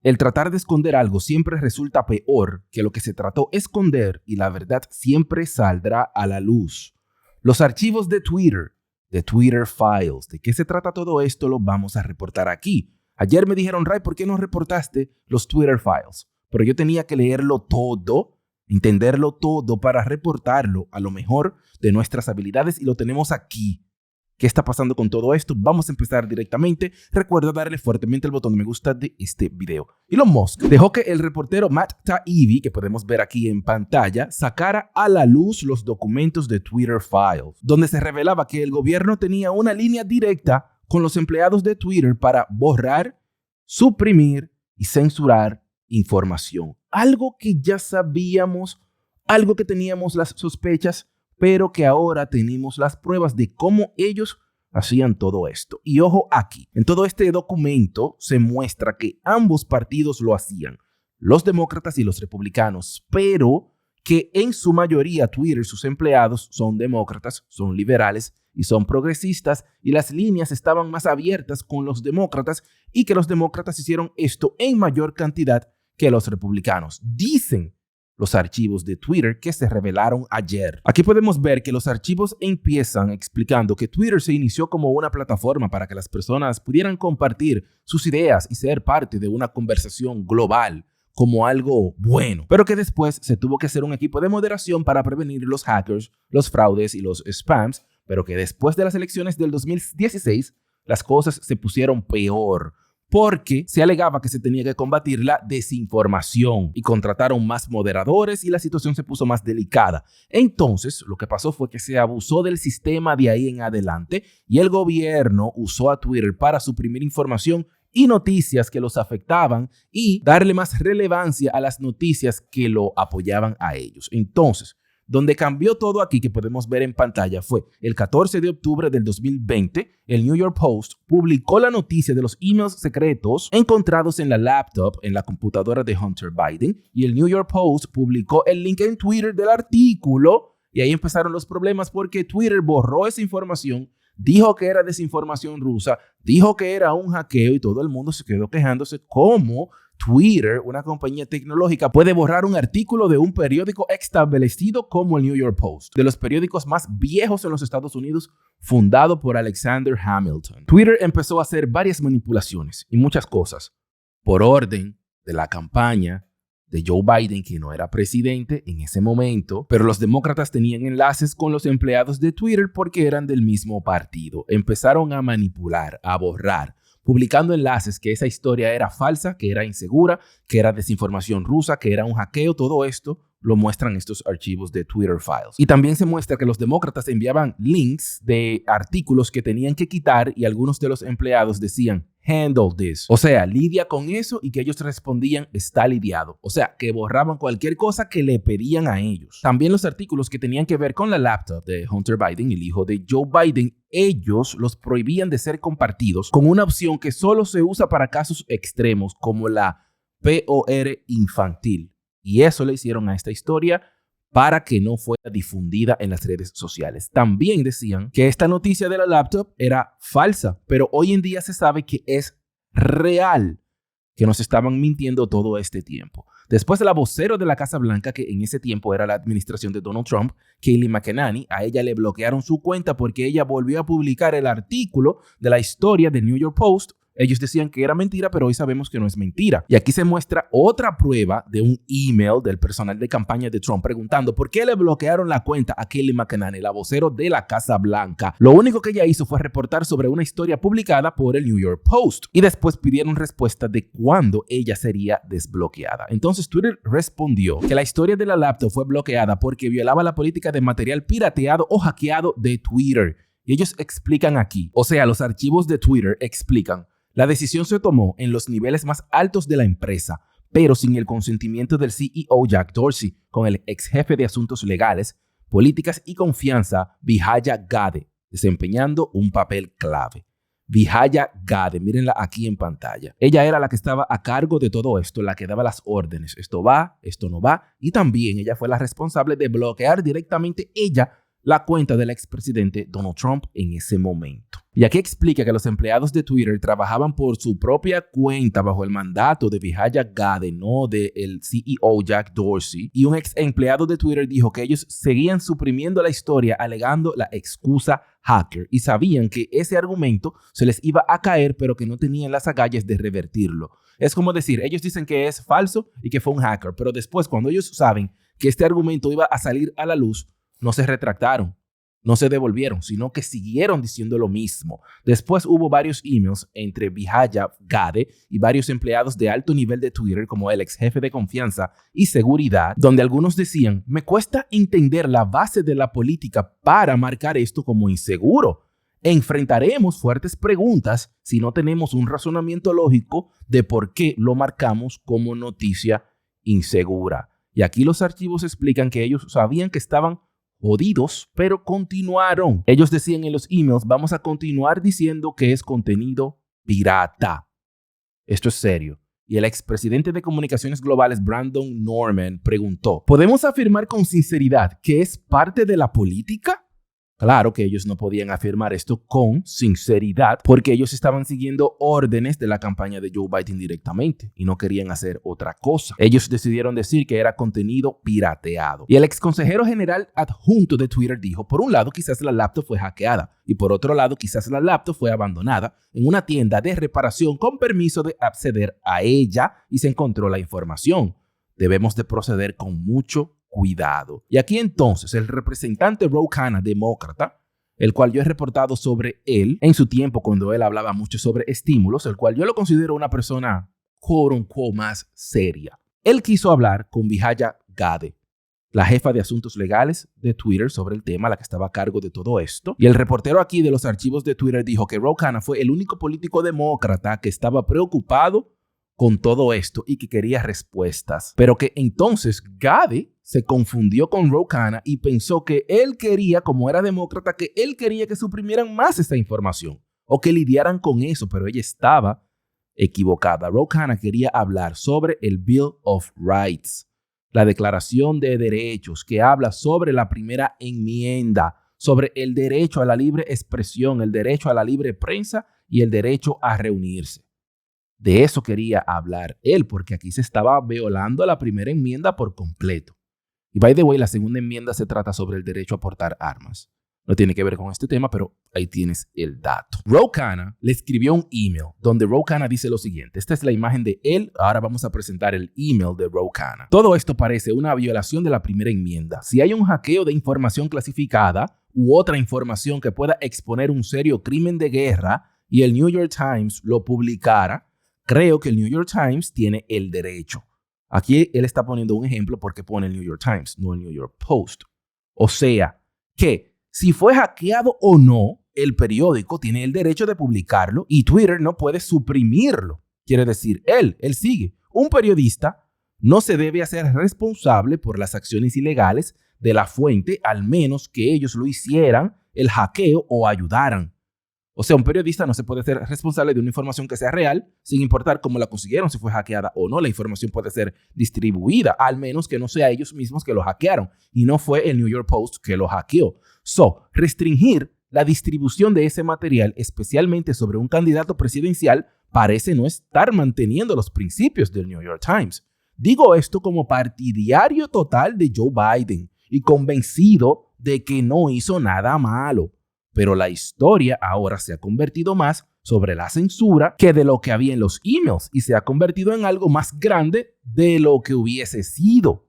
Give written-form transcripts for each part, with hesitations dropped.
El tratar de esconder algo siempre resulta peor que lo que se trató de esconder y la verdad siempre saldrá a la luz. Los archivos de Twitter Files, ¿de qué se trata todo esto? Lo vamos a reportar aquí. Ayer me dijeron, Ray, ¿por qué no reportaste los Twitter Files? Pero yo tenía que leerlo todo, entenderlo todo para reportarlo a lo mejor de nuestras habilidades y lo tenemos aquí. ¿Qué está pasando con todo esto? Vamos a empezar directamente. Recuerda darle fuertemente el botón de me gusta de este video. Elon Musk dejó que el reportero Matt Taibbi, que podemos ver aquí en pantalla, sacara a la luz los documentos de Twitter Files, donde se revelaba que el gobierno tenía una línea directa con los empleados de Twitter para borrar, suprimir y censurar información. Algo que ya sabíamos, algo que teníamos las sospechas, pero que ahora tenemos las pruebas de cómo ellos hacían todo esto. Y ojo aquí, en todo este documento se muestra que ambos partidos lo hacían, los demócratas y los republicanos, pero que en su mayoría Twitter, sus empleados son demócratas, son liberales y son progresistas, y las líneas estaban más abiertas con los demócratas y que los demócratas hicieron esto en mayor cantidad que los republicanos. Dicen los archivos de Twitter que se revelaron ayer. Aquí podemos ver que los archivos empiezan explicando que Twitter se inició como una plataforma para que las personas pudieran compartir sus ideas y ser parte de una conversación global como algo bueno, pero que después se tuvo que hacer un equipo de moderación para prevenir los hackers, los fraudes y los spams, pero que después de las elecciones del 2016 las cosas se pusieron peor, porque se alegaba que se tenía que combatir la desinformación y contrataron más moderadores y la situación se puso más delicada. Entonces, lo que pasó fue que se abusó del sistema de ahí en adelante y el gobierno usó a Twitter para suprimir información y noticias que los afectaban y darle más relevancia a las noticias que lo apoyaban a ellos. Entonces, donde cambió todo aquí que podemos ver en pantalla fue el 14 de octubre del 2020, el New York Post publicó la noticia de los emails secretos encontrados en la laptop, en la computadora de Hunter Biden, y el New York Post publicó el link en Twitter del artículo, y ahí empezaron los problemas porque Twitter borró esa información, dijo que era desinformación rusa, dijo que era un hackeo y todo el mundo se quedó quejándose cómo Twitter, una compañía tecnológica, puede borrar un artículo de un periódico establecido como el New York Post, de los periódicos más viejos en los Estados Unidos, fundado por Alexander Hamilton. Twitter empezó a hacer varias manipulaciones y muchas cosas por orden de la campaña de Joe Biden, que no era presidente en ese momento, pero los demócratas tenían enlaces con los empleados de Twitter porque eran del mismo partido. Empezaron a manipular, a borrar, publicando enlaces que esa historia era falsa, que era insegura, que era desinformación rusa, que era un hackeo. Todo esto lo muestran estos archivos de Twitter Files. Y también se muestra que los demócratas enviaban links de artículos que tenían que quitar y algunos de los empleados decían handle this, o sea, lidia con eso, y que ellos respondían está lidiado, o sea, que borraban cualquier cosa que le pedían a ellos. También los artículos que tenían que ver con la laptop de Hunter Biden, el hijo de Joe Biden, ellos los prohibían de ser compartidos con una opción que solo se usa para casos extremos como la POR infantil. Y eso le hicieron a esta historia para que no fuera difundida en las redes sociales. También decían que esta noticia de la laptop era falsa, pero hoy en día se sabe que es real, que nos estaban mintiendo todo este tiempo. Después, la vocero de la Casa Blanca, que en ese tiempo era la administración de Donald Trump, Kayleigh McEnany, a ella le bloquearon su cuenta porque ella volvió a publicar el artículo de la historia del New York Post. Ellos decían que era mentira, pero hoy sabemos que no es mentira. Y aquí se muestra otra prueba de un email del personal de campaña de Trump preguntando por qué le bloquearon la cuenta a Kayleigh McEnany, la vocero de la Casa Blanca. Lo único que ella hizo fue reportar sobre una historia publicada por el New York Post y después pidieron respuesta de cuándo ella sería desbloqueada. Entonces Twitter respondió que la historia de la laptop fue bloqueada porque violaba la política de material pirateado o hackeado de Twitter. Y ellos explican aquí, o sea, los archivos de Twitter explican: la decisión se tomó en los niveles más altos de la empresa, pero sin el consentimiento del CEO Jack Dorsey, con el ex jefe de asuntos legales, políticas y confianza, Vijaya Gadde, desempeñando un papel clave. Vijaya Gadde, mírenla aquí en pantalla. Ella era la que estaba a cargo de todo esto, la que daba las órdenes. Esto va, esto no va. Y también ella fue la responsable de bloquear directamente ella la cuenta del expresidente Donald Trump en ese momento. Y aquí explica que los empleados de Twitter trabajaban por su propia cuenta bajo el mandato de Vijaya Gadde, no del CEO Jack Dorsey. Y un ex empleado de Twitter dijo que ellos seguían suprimiendo la historia alegando la excusa hacker y sabían que ese argumento se les iba a caer, pero que no tenían las agallas de revertirlo. Es como decir, ellos dicen que es falso y que fue un hacker, pero después cuando ellos saben que este argumento iba a salir a la luz, no se retractaron, no se devolvieron, sino que siguieron diciendo lo mismo. Después hubo varios emails entre Vijaya Gadde y varios empleados de alto nivel de Twitter, como el ex jefe de confianza y seguridad, donde algunos decían, me cuesta entender la base de la política para marcar esto como inseguro. Enfrentaremos fuertes preguntas si no tenemos un razonamiento lógico de por qué lo marcamos como noticia insegura. Y aquí los archivos explican que ellos sabían que estaban jodidos, pero continuaron. Ellos decían en los emails, vamos a continuar diciendo que es contenido pirata. Esto es serio. Y el expresidente de Comunicaciones Globales, Brandon Norman, preguntó, ¿podemos afirmar con sinceridad que es parte de la política? Claro que ellos no podían afirmar esto con sinceridad porque ellos estaban siguiendo órdenes de la campaña de Joe Biden directamente y no querían hacer otra cosa. Ellos decidieron decir que era contenido pirateado. Y el ex consejero general adjunto de Twitter dijo, por un lado quizás la laptop fue hackeada y por otro lado quizás la laptop fue abandonada en una tienda de reparación con permiso de acceder a ella y se encontró la información. Debemos de proceder con mucho cuidado. Y aquí entonces el representante Ro Khanna, demócrata, el cual yo he reportado sobre él en su tiempo cuando él hablaba mucho sobre estímulos, el cual yo lo considero una persona quote unquote más seria. Él quiso hablar con Vijaya Gadde, la jefa de asuntos legales de Twitter sobre el tema, la que estaba a cargo de todo esto. Y el reportero aquí de los archivos de Twitter dijo que Ro Khanna fue el único político demócrata que estaba preocupado con todo esto y que quería respuestas. Pero que entonces Gadde se confundió con Ro Khanna y pensó que él quería, como era demócrata, que él quería que suprimieran más esa información o que lidiaran con eso, pero ella estaba equivocada. Ro Khanna quería hablar sobre el Bill of Rights, la Declaración de Derechos, que habla sobre la primera enmienda, sobre el derecho a la libre expresión, el derecho a la libre prensa y el derecho a reunirse. De eso quería hablar él, porque aquí se estaba violando la primera enmienda por completo. Y by the way, la segunda enmienda se trata sobre el derecho a portar armas. No tiene que ver con este tema, pero ahí tienes el dato. Ro Khanna le escribió un email donde Ro Khanna dice lo siguiente. Esta es la imagen de él. Ahora vamos a presentar el email de Ro Khanna. Todo esto parece una violación de la primera enmienda. Si hay un hackeo de información clasificada u otra información que pueda exponer un serio crimen de guerra y el New York Times lo publicara, creo que el New York Times tiene el derecho. Aquí él está poniendo un ejemplo porque pone el New York Times, no el New York Post. O sea, que si fue hackeado o no, el periódico tiene el derecho de publicarlo y Twitter no puede suprimirlo. Quiere decir, él sigue. Un periodista no se debe hacer responsable por las acciones ilegales de la fuente, al menos que ellos lo hicieran, el hackeo o ayudaran. O sea, un periodista no se puede ser responsable de una información que sea real, sin importar cómo la consiguieron, si fue hackeada o no. La información puede ser distribuida, al menos que no sea ellos mismos que lo hackearon. Y no fue el New York Post que lo hackeó. Restringir la distribución de ese material, especialmente sobre un candidato presidencial, parece no estar manteniendo los principios del New York Times. Digo esto como partidario total de Joe Biden y convencido de que no hizo nada malo. Pero la historia ahora se ha convertido más sobre la censura que de lo que había en los emails y se ha convertido en algo más grande de lo que hubiese sido.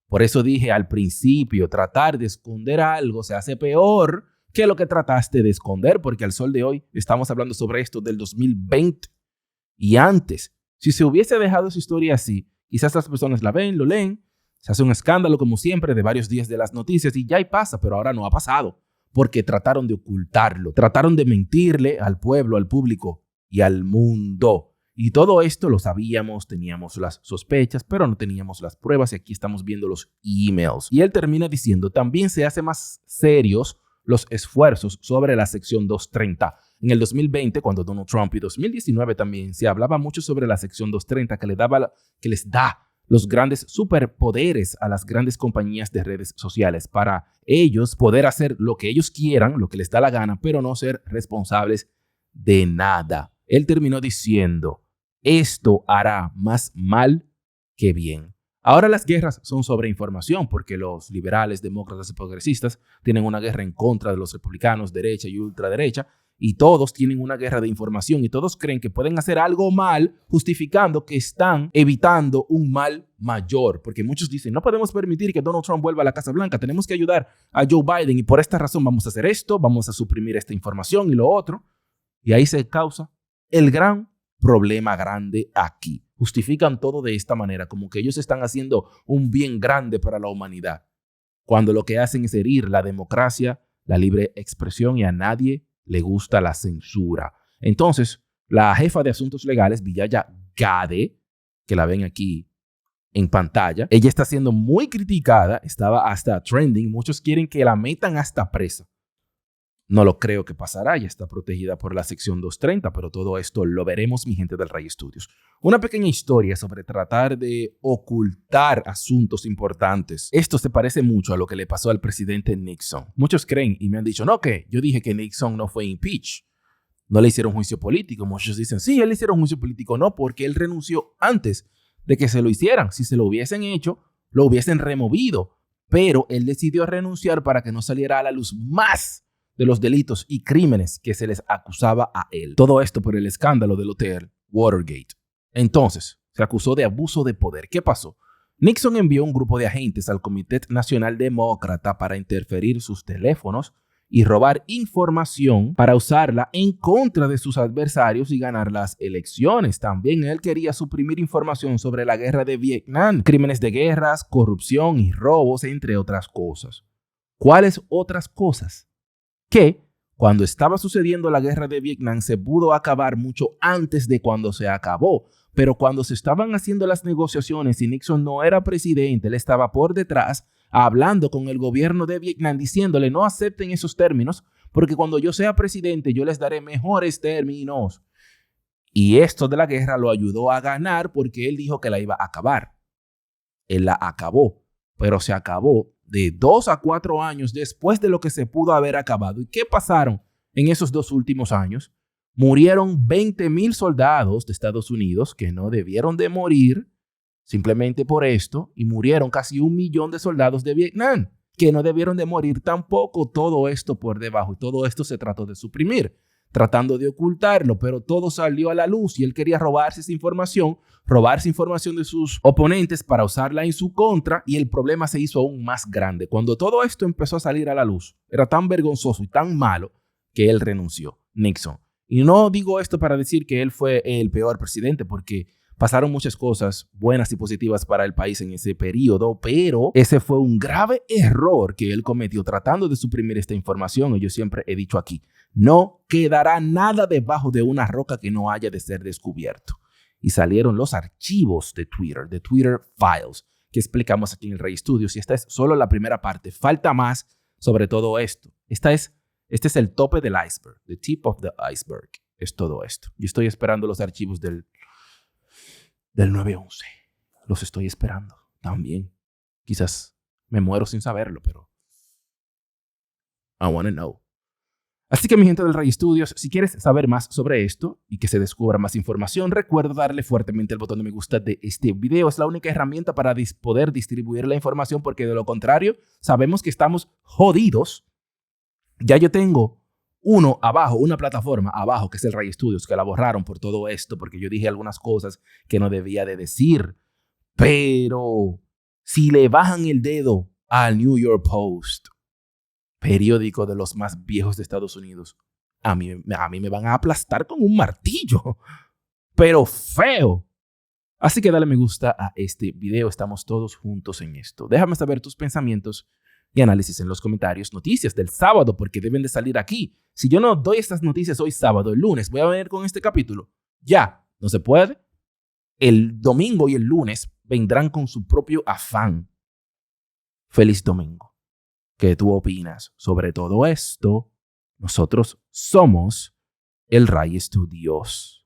Por eso dije al principio, tratar de esconder algo se hace peor que lo que trataste de esconder, porque al sol de hoy estamos hablando sobre esto del 2020 y antes. Si se hubiese dejado esa historia así, quizás las personas la ven, lo leen, se hace un escándalo como siempre de varios días de las noticias y ya pasa, pero ahora no ha pasado. Porque trataron de ocultarlo, trataron de mentirle al pueblo, al público y al mundo. Y todo esto lo sabíamos, teníamos las sospechas, pero no teníamos las pruebas y aquí estamos viendo los emails. Y él termina diciendo, también se hace más serios los esfuerzos sobre la sección 230. En el 2020, cuando Donald Trump y 2019 también se hablaba mucho sobre la sección 230 que les da los grandes superpoderes a las grandes compañías de redes sociales para ellos poder hacer lo que ellos quieran, lo que les da la gana, pero no ser responsables de nada. Él terminó diciendo, esto hará más mal que bien. Ahora las guerras son sobre información porque los liberales, demócratas y progresistas tienen una guerra en contra de los republicanos, derecha y ultraderecha, y todos tienen una guerra de información y todos creen que pueden hacer algo mal justificando que están evitando un mal mayor. Porque muchos dicen, no podemos permitir que Donald Trump vuelva a la Casa Blanca, tenemos que ayudar a Joe Biden y por esta razón vamos a hacer esto, vamos a suprimir esta información y lo otro. Y ahí se causa el gran problema grande aquí. Justifican todo de esta manera, como que ellos están haciendo un bien grande para la humanidad, cuando lo que hacen es herir la democracia, la libre expresión y a nadie le gusta la censura. Entonces, la jefa de asuntos legales, Vijaya Gadde, que la ven aquí en pantalla, ella está siendo muy criticada, estaba hasta trending, muchos quieren que la metan hasta presa. No lo creo que pasará, ya está protegida por la sección 230, pero todo esto lo veremos, mi gente del Ray Studios. Una pequeña historia sobre tratar de ocultar asuntos importantes. Esto se parece mucho a lo que le pasó al presidente Nixon. Muchos creen y me han dicho, no, que yo dije que Nixon no fue impeach. No le hicieron juicio político. Muchos dicen, sí, él le hicieron juicio político. No, porque él renunció antes de que se lo hicieran. Si se lo hubiesen hecho, lo hubiesen removido. Pero él decidió renunciar para que no saliera a la luz más de los delitos y crímenes que se les acusaba a él. Todo esto por el escándalo del hotel Watergate. Entonces, se acusó de abuso de poder. ¿Qué pasó? Nixon envió un grupo de agentes al Comité Nacional Demócrata para interferir sus teléfonos y robar información para usarla en contra de sus adversarios y ganar las elecciones. También él quería suprimir información sobre la guerra de Vietnam, crímenes de guerras, corrupción y robos, entre otras cosas. ¿Cuáles otras cosas? Que cuando estaba sucediendo la guerra de Vietnam se pudo acabar mucho antes de cuando se acabó, pero cuando se estaban haciendo las negociaciones y Nixon no era presidente, él estaba por detrás hablando con el gobierno de Vietnam diciéndole no acepten esos términos porque cuando yo sea presidente yo les daré mejores términos. Y esto de la guerra lo ayudó a ganar porque él dijo que la iba a acabar. Él la acabó, pero se acabó de 2 a 4 años después de lo que se pudo haber acabado. ¿Y qué pasaron en esos 2 últimos años? Murieron 20,000 soldados de Estados Unidos que no debieron de morir simplemente por esto y murieron casi 1 millón de soldados de Vietnam que no debieron de morir tampoco. Todo esto por debajo y todo esto se trató de suprimir, tratando de ocultarlo, pero todo salió a la luz y él quería robarse información de sus oponentes para usarla en su contra y el problema se hizo aún más grande. Cuando todo esto empezó a salir a la luz, era tan vergonzoso y tan malo que él renunció, Nixon. Y no digo esto para decir que él fue el peor presidente, porque pasaron muchas cosas buenas y positivas para el país en ese periodo, pero ese fue un grave error que él cometió tratando de suprimir esta información. Y yo siempre he dicho aquí, no quedará nada debajo de una roca que no haya de ser descubierto. Y salieron los archivos de Twitter Files, que explicamos aquí en el Ray Studios. Y esta es solo la primera parte. Falta más sobre todo esto. Este es el tope del iceberg. The tip of the iceberg es todo esto. Yo estoy esperando los archivos del 9/11. Los estoy esperando también. Quizás me muero sin saberlo, pero I wanna know. Así que mi gente del Ray Studios, si quieres saber más sobre esto y que se descubra más información, recuerda darle fuertemente el botón de me gusta de este video. Es la única herramienta para poder distribuir la información porque de lo contrario sabemos que estamos jodidos. Ya yo tengo una plataforma abajo que es el Ray Studios, que la borraron por todo esto porque yo dije algunas cosas que no debía de decir. Pero si le bajan el dedo al New York Post, periódico de los más viejos de Estados Unidos, a mí me van a aplastar con un martillo, pero feo. Así que dale me gusta a este video, estamos todos juntos en esto. Déjame saber tus pensamientos y análisis en los comentarios. Noticias del sábado, porque deben de salir aquí. Si yo no doy estas noticias hoy sábado, el lunes voy a venir con este capítulo. Ya, no se puede. El domingo y el lunes vendrán con su propio afán. Feliz domingo. ¿Qué tú opinas sobre todo esto? Nosotros somos el Ray Studios.